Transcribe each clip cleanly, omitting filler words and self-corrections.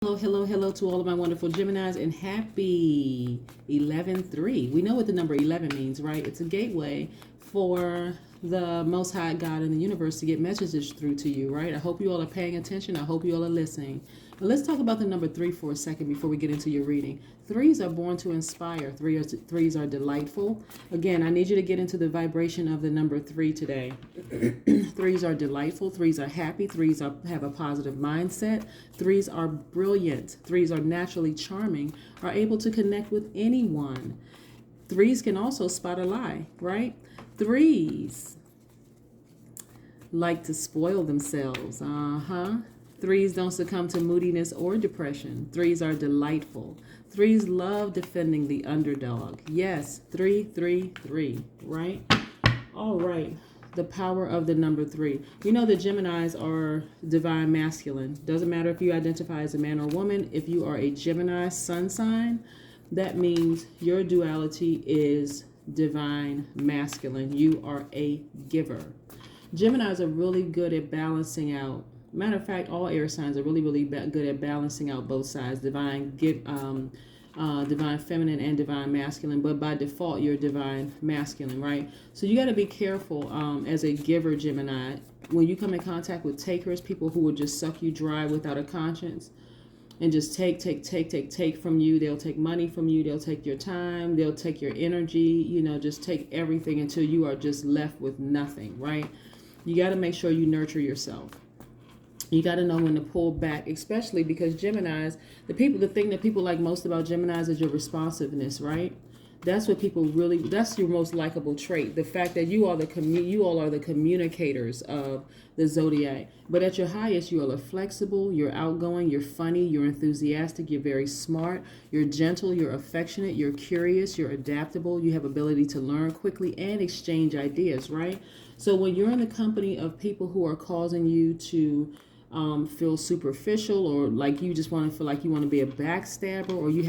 Hello, hello, hello to all of my wonderful Geminis and happy 11/3. We know what the number 11 means, right? It's a gateway for the Most High God in the universe to get messages through to you, right? I hope you all are paying attention. I hope you all are listening. But let's talk about the number 3 for a second before we get into your reading. Threes are born to inspire. Threes are delightful. Again, I need you to get into the vibration of the number 3 today. Threes are delightful. Threes are happy. Have a positive mindset. Threes are brilliant. Threes are naturally charming, are able to connect with anyone. Threes can also spot a lie, right? Threes like to spoil themselves. Threes don't succumb to moodiness or depression. Threes are delightful. Threes love defending the underdog. Yes, 333, right? All right. The power of the number 3. We know that Geminis are divine masculine. Doesn't matter if you identify as a man or woman. If you are a Gemini sun sign, that means your duality is divine masculine. You are a giver. Geminis are really good at balancing out. Matter of fact, all air signs are really good at balancing out both sides, divine feminine and divine masculine. But by default, you're divine masculine, right? So you got to be careful as a giver, Gemini, when you come in contact with takers, people who will just suck you dry without a conscience and just take from you. They'll take money from you. They'll take your time. They'll take your energy, just take everything until you are just left with nothing, right? You got to make sure you nurture yourself. You got to know when to pull back, especially because Geminis, the thing that people like most about Geminis is your responsiveness, right? That's what people that's your most likable trait. The fact that you all are the communicators of the Zodiac. But at your highest, you all are flexible, you're outgoing, you're funny, you're enthusiastic, you're very smart, you're gentle, you're affectionate, you're curious, you're adaptable, you have ability to learn quickly and exchange ideas, right? So when you're in the company of people who are causing you to feel superficial, or like you just want to feel like you want to be a backstabber, or you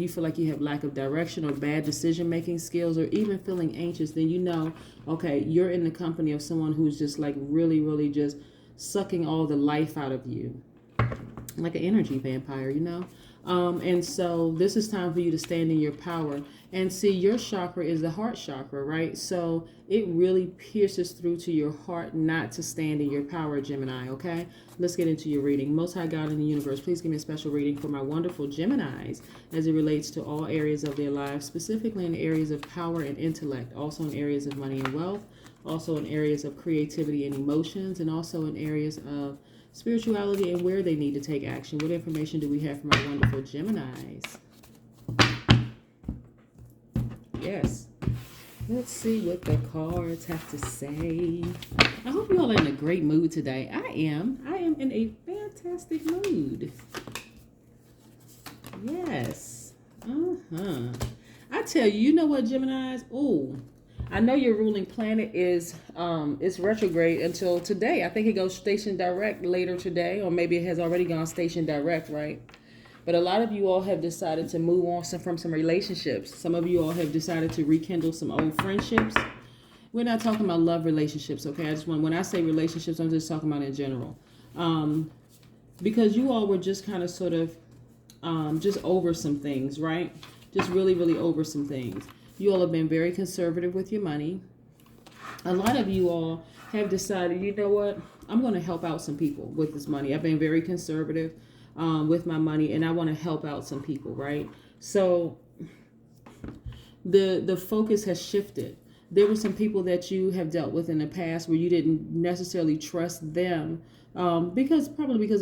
feel like you have lack of direction or bad decision making skills, or even feeling anxious, then okay, you're in the company of someone who's just like really just sucking all the life out of you, like an energy vampire, and so this is time for you to stand in your power. And see, your chakra is the heart chakra, right? So it really pierces through to your heart not to stand in your power, Gemini, okay? Let's get into your reading. Most High God in the universe, please give me a special reading for my wonderful Geminis as it relates to all areas of their lives, specifically in areas of power and intellect, also in areas of money and wealth, also in areas of creativity and emotions, and also in areas of spirituality and where they need to take action. What information do we have for my wonderful Geminis? Yes. Let's see what the cards have to say. I hope you all are in a great mood today. I am in a fantastic mood. Yes. I tell you, you know what, Geminis? Ooh. I know your ruling planet is retrograde until today. I think it goes station direct later today, or maybe it has already gone station direct, right? But a lot of you all have decided to move on from some relationships. Some of you all have decided to rekindle some old friendships. We're not talking about love relationships, okay? When I say relationships, I'm just talking about in general. Because you all were just kind of sort of just over some things, right? Just really over some things. You all have been very conservative with your money. A lot of you all have decided, you know what? I'm going to help out some people with this money. I've been very conservative with my money, and I want to help out some people, right? So the focus has shifted. There were some people that you have dealt with in the past where you didn't necessarily trust them because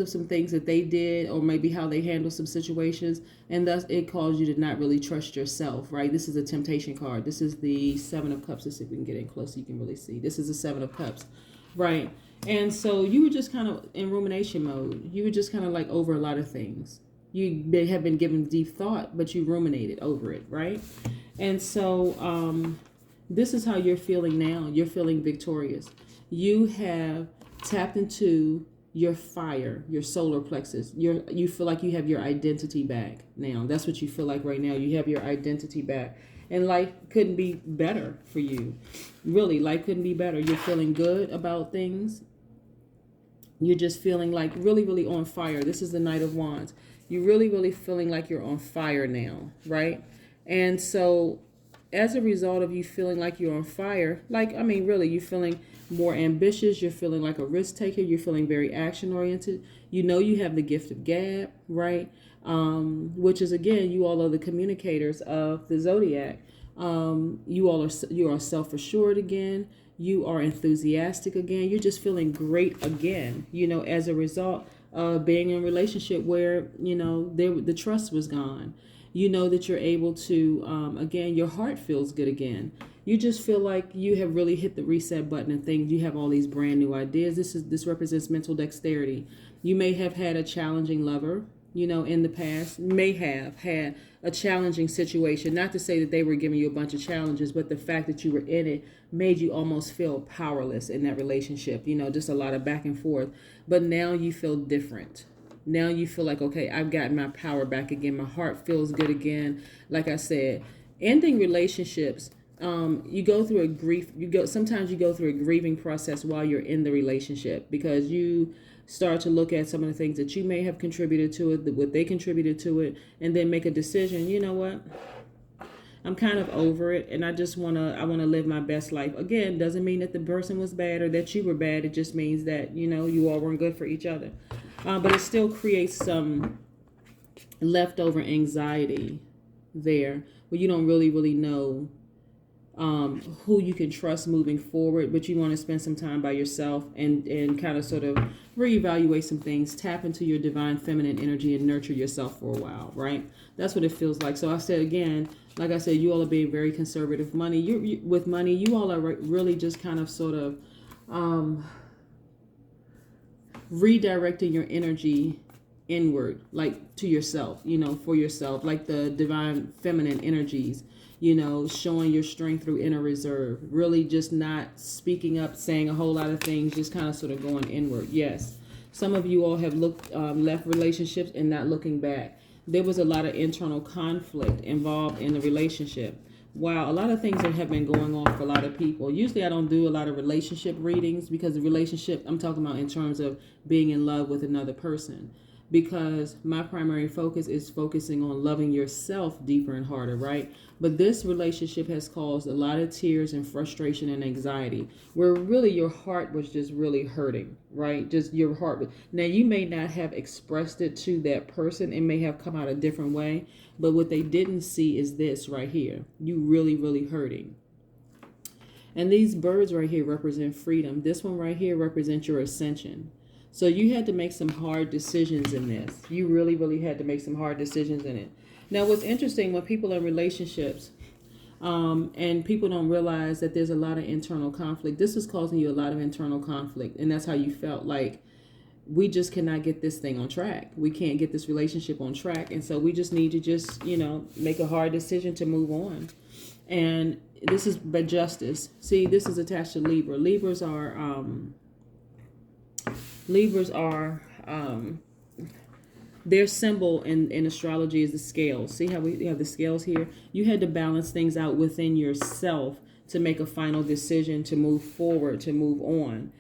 of some things that they did, or maybe how they handled some situations, and thus it caused you to not really trust yourself, right? This is a temptation card. This is the 7 of Cups. Let's see if we can get in close so you can really see. This is the 7 of Cups, right? And so you were just kind of in rumination mode. You were just kind of like over a lot of things. You have been given deep thought, but you ruminated over it, right? And so this is how you're feeling now. You're feeling victorious. You have tapped into your fire, your solar plexus. You feel like you have your identity back now. That's what you feel like right now. You have your identity back. And life couldn't be better for you. Really, life couldn't be better. You're feeling good about things. You're just feeling like really on fire. This is the Knight of Wands. You're really, really feeling like you're on fire now, right? And so as a result of you feeling like you're on fire, like, I mean, really, you're feeling more ambitious. You're feeling like a risk taker. You're feeling very action oriented. You know, you have the gift of gab, right? Which is, again, you all are the communicators of the Zodiac. You are self-assured again. You are enthusiastic again. You're just feeling great again, you know, as a result of being in a relationship where, you know, the trust was gone. You know that you're able to, again, your heart feels good again. You just feel like you have really hit the reset button and things. You have all these brand new ideas. This represents mental dexterity. You may have had a challenging lover, you know, in the past. May have had a challenging situation. Not to say that they were giving you a bunch of challenges, but the fact that you were in it made you almost feel powerless in that relationship. You know, just a lot of back and forth. But now you feel different. Now you feel like, okay, I've got my power back again. My heart feels good again. Like I said, ending relationships, you go through a grief. Sometimes you go through a grieving process while you're in the relationship, because you start to look at some of the things that you may have contributed to it, what they contributed to it, and then make a decision. You know what? I'm kind of over it, and I want to live my best life. Again, doesn't mean that the person was bad or that you were bad. It just means that, you know, you all weren't good for each other. But it still creates some leftover anxiety there, where you don't really know who you can trust moving forward, but you want to spend some time by yourself and kind of sort of reevaluate some things, tap into your divine feminine energy and nurture yourself for a while, right? That's what it feels like. So I said, again, like I said, you all are being very conservative. With money, you all are really just kind of sort of redirecting your energy inward, like to yourself, you know, for yourself, like the divine feminine energies, you know, showing your strength through inner reserve, really just not speaking up, saying a whole lot of things, just kind of sort of going inward. Yes, some of you all have left relationships and not looking back. There was a lot of internal conflict involved in the relationship. Wow, a lot of things that have been going on for a lot of people. Usually I don't do a lot of relationship readings, because the relationship, I'm talking about in terms of being in love with another person, because my primary focus is focusing on loving yourself deeper and harder, right? But this relationship has caused a lot of tears and frustration and anxiety, where really your heart was just really hurting, right? Just your heart. Now, you may not have expressed it to that person. It may have come out a different way, but what they didn't see is this right here. You really hurting. And these birds right here represent freedom. This one right here represents your ascension. So you had to make some hard decisions in this. You really had to make some hard decisions in it. Now, what's interesting, when people are in relationships, and people don't realize that there's a lot of internal conflict, this is causing you a lot of internal conflict. And that's how you felt like, we just cannot get this thing on track. We can't get this relationship on track. And so we just need to just, you know, make a hard decision to move on. And this is by justice. See, this is attached to Libra. Libras are their symbol in astrology is the scales. See how we have the scales here? You had to balance things out within yourself to make a final decision, to move forward, to move on.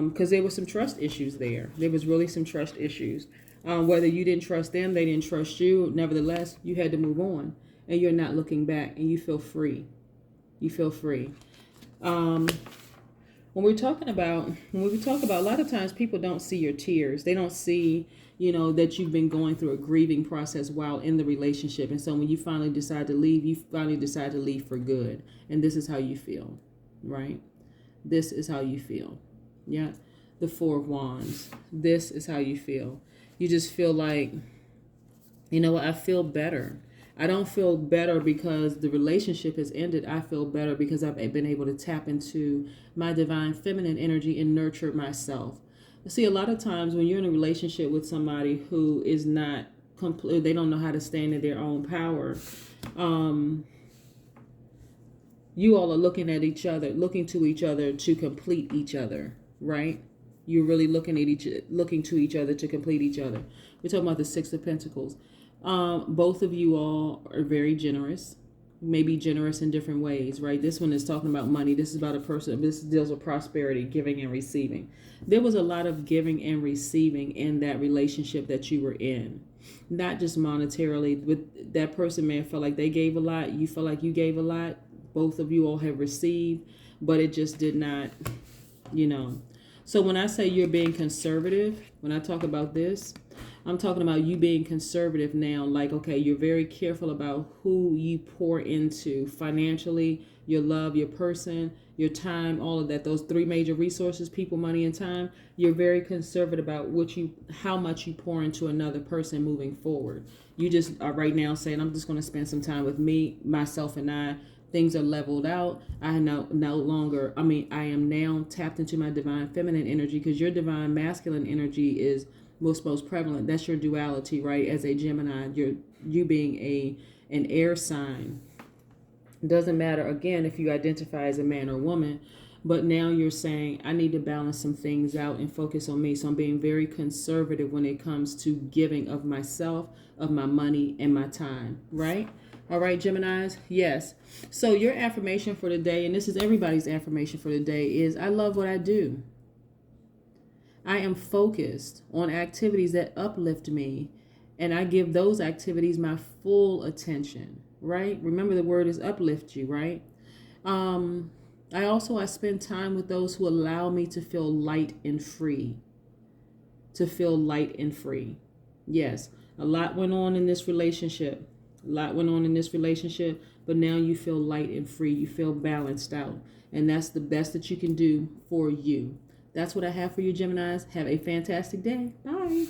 Because there were some trust issues there. There was really some trust issues. Whether you didn't trust them, they didn't trust you. Nevertheless, you had to move on, and you're not looking back, and you feel free. You feel free. When we talk about, a lot of times people don't see your tears. They don't see, you know, that you've been going through a grieving process while in the relationship. And so when you finally decide to leave, you finally decide to leave for good. And this is how you feel, right? This is how you feel. Yeah. The Four of Wands. This is how you feel. You just feel like, you know what, I feel better. I don't feel better because the relationship has ended. I feel better because I've been able to tap into my divine feminine energy and nurture myself. See, a lot of times when you're in a relationship with somebody who is not complete, they don't know how to stand in their own power. You all are looking at each other, looking to each other to complete each other, right? You're really looking to each other to complete each other. We're talking about the Six of Pentacles. Both of you all are very generous, maybe generous in different ways, right? This one is talking about money. This is about a person. This deals with prosperity, giving and receiving. There was a lot of giving and receiving in that relationship that you were in. not just monetarily, but that person may have felt like they gave a lot. You felt like you gave a lot. Both of you all have received, but it just did not, you know. So when I say you're being conservative, when I talk about this, I'm talking about you being conservative now. Like, okay, you're very careful about who you pour into financially, your love, your person, your time, all of that. Those three major resources, people, money, and time. You're very conservative about how much you pour into another person moving forward. You just are right now saying, I'm just going to spend some time with me, myself, and I. Things are leveled out. I am now tapped into my divine feminine energy, because your divine masculine energy is most prevalent. That's your duality, right? As a Gemini, you being an air sign. Doesn't matter, again, if you identify as a man or woman, but now you're saying, I need to balance some things out and focus on me. So I'm being very conservative when it comes to giving of myself, of my money, and my time, right? All right, Geminis, yes. So your affirmation for the day, and this is everybody's affirmation for the day, is I love what I do. I am focused on activities that uplift me, and I give those activities my full attention, right? Remember, the word is uplift you, right? I spend time with those who allow me to feel light and free. To feel light and free. Yes, a lot went on in this relationship. But now you feel light and free. You feel balanced out. And that's the best that you can do for you. That's what I have for you, Geminis. Have a fantastic day. Bye.